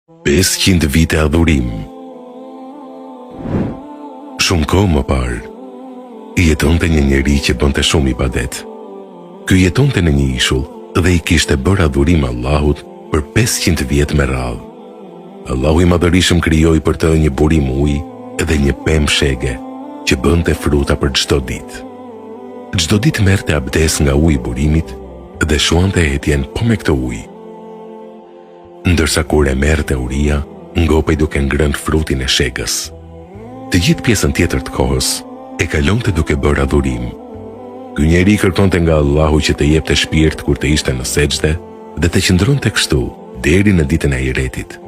500 vite adhurim. Shumë kohë më parë, jetonte një njeri që bënte shumë ibadet. Ky jetonte në një ishull dhe i kishte bërë adhurim Allahut për 500 vjet me radhë. Allahu i Madhërisëm krijoi për të një burim uji dhe një pemë shege që bënte fruta për çdo ditë. Çdo ditë merrte abdes nga uji i burimit dhe shuante hetjen po me këtë ujë. Ndërsa kur e merrte uria, ngopej duke ngrënë frutin e shegës. Të gjithë pjesën tjetër të kohës e kalonte duke bërë adhurim. Ky njeri kërkonte nga Allahu që të jepte shpirt kur të ishte në sejdë dhe të qëndronte kështu deri në ditën e Ahiretit.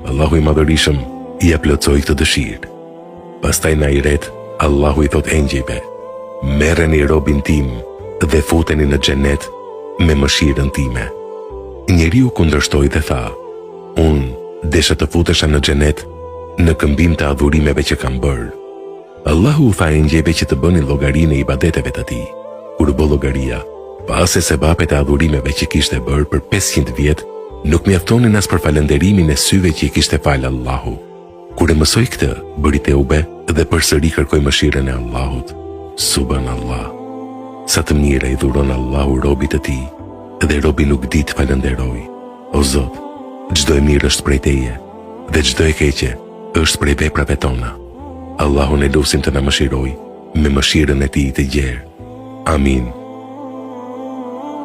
Allahu i Madhërisëm ia plotsoi këtë dëshirë. Pastaj në Ahiret, Allahu i thot engjëjve: "Merreni robin tim dhe futeni në xhenet me mëshirën time." Njeriu kundërshtoi dhe tha: "Unë desha të futesha në xhenet në këmbim të adhurimeve që kam bërë." Allahu u tha engjëjve që të bënin llogarinë e ibadeteve të tij. Kur u bë llogaria, pa se sebapet e adhurimeve që kishte bërë për 500 vjet, nuk mjaftonin as për falënderimin e syve që i kishte falë Allahu. Kur e mësoi këtë, bëri teube dhe përsëri kërkoi mëshirën e Allahut. Subhanallah. Sa të mira i dhuron Allahu robit të tij, dhe robi nuk di të falënderoj. O Zot, çdo e mirë është prej Teje dhe çdo e keqe është prej veprave tona. Allahun e lutim të na mëshiroj me mëshirën e Tij të gjerë. Amin.